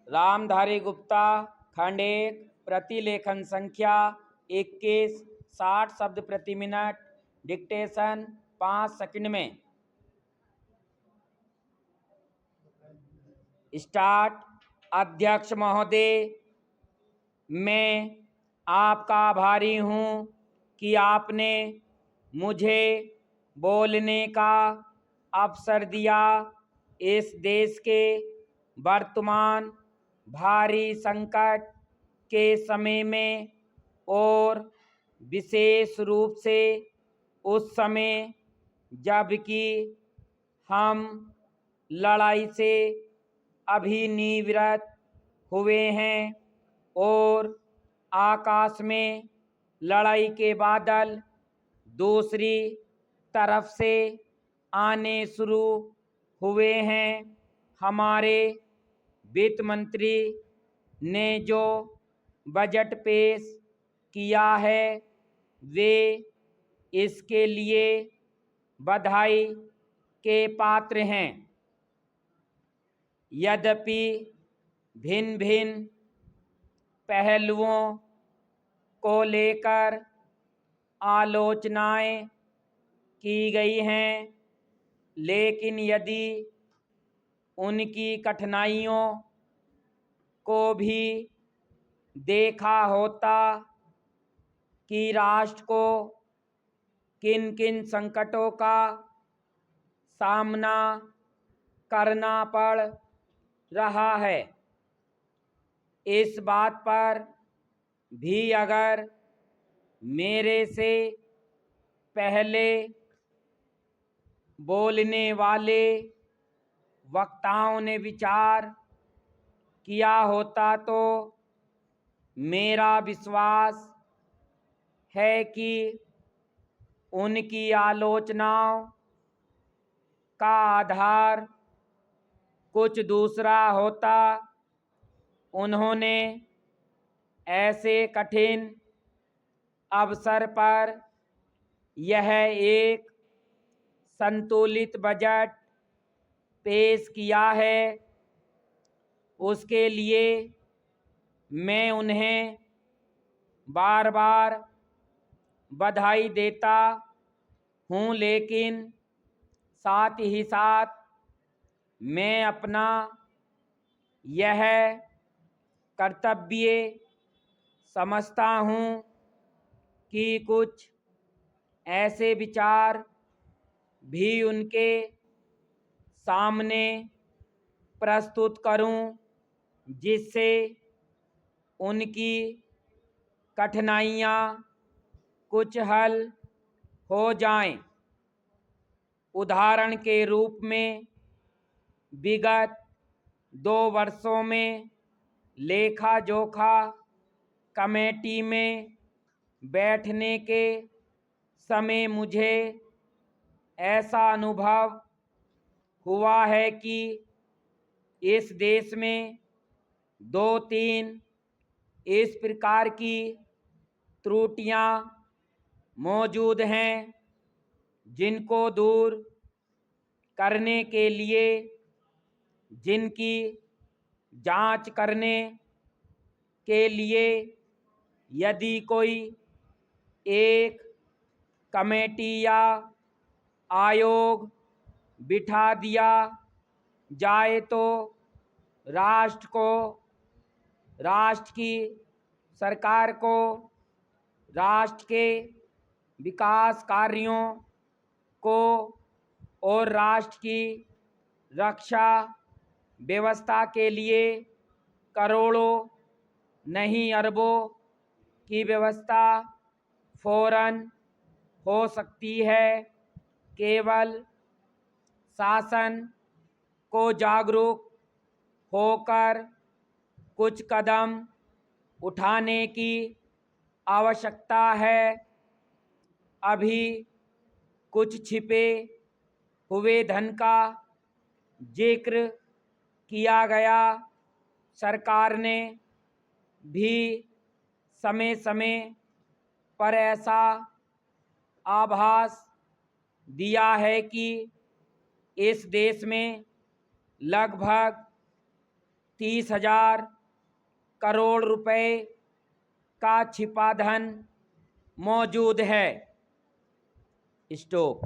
रामधारी गुप्ता, खंड 1, प्रतिलेखन संख्या 21, 60 शब्द प्रति मिनट, डिक्टेशन 5 सेकंड में। स्टार्ट। अध्यक्ष महोदय, मैं आपका आभारी हूँ कि आपने मुझे बोलने का अवसर दिया। इस देश के वर्तमान भारी संकट के समय में और विशेष रूप से उस समय जबकि हम लड़ाई से अभी निवृत्त हुए हैं और आकाश में लड़ाई के बादल दूसरी तरफ से आने शुरू हुए हैं। हमारे वित्त मंत्री ने जो बजट पेश किया है वे इसके लिए बधाई के पात्र हैं। यद्यपि भिन्न भिन्न पहलुओं को लेकर आलोचनाएं की गई हैं, लेकिन यदि उनकी कठिनाइयों को भी देखा होता कि राष्ट्र को किन किन संकटों का सामना करना पड़ रहा है, इस बात पर भी अगर मेरे से पहले बोलने वाले वक्ताओं ने विचार किया होता तो मेरा विश्वास है कि उनकी आलोचनाओं का आधार कुछ दूसरा होता। उन्होंने ऐसे कठिन अवसर पर यह एक संतुलित बजट पेश किया है, उसके लिए मैं उन्हें बार बार बधाई देता हूँ, लेकिन साथ ही साथ मैं अपना यह कर्तव्य समझता हूँ कि कुछ ऐसे विचार भी उनके सामने प्रस्तुत करूं जिससे उनकी कठिनाइयाँ कुछ हल हो जाएं। उदाहरण के रूप में विगत 2 वर्षों में लेखा जोखा कमेटी में बैठने के समय मुझे ऐसा अनुभव हुआ है कि इस देश में 2-3 इस प्रकार की त्रुटियां मौजूद हैं जिनको दूर करने के लिए, जिनकी जांच करने के लिए यदि कोई एक कमेटी या आयोग बिठा दिया जाए तो राष्ट्र को, राष्ट्र की सरकार को, राष्ट्र के विकास कार्यों को और राष्ट्र की रक्षा व्यवस्था के लिए करोड़ों नहीं अरबों की व्यवस्था फौरन हो सकती है। केवल शासन को जागरूक होकर कुछ कदम उठाने की आवश्यकता है। अभी कुछ छिपे हुए धन का जिक्र किया गया। सरकार ने भी समय समय पर ऐसा आभास दिया है कि इस देश में लगभग 30,000 करोड़ रुपए का छिपा धन मौजूद है। स्टॉप।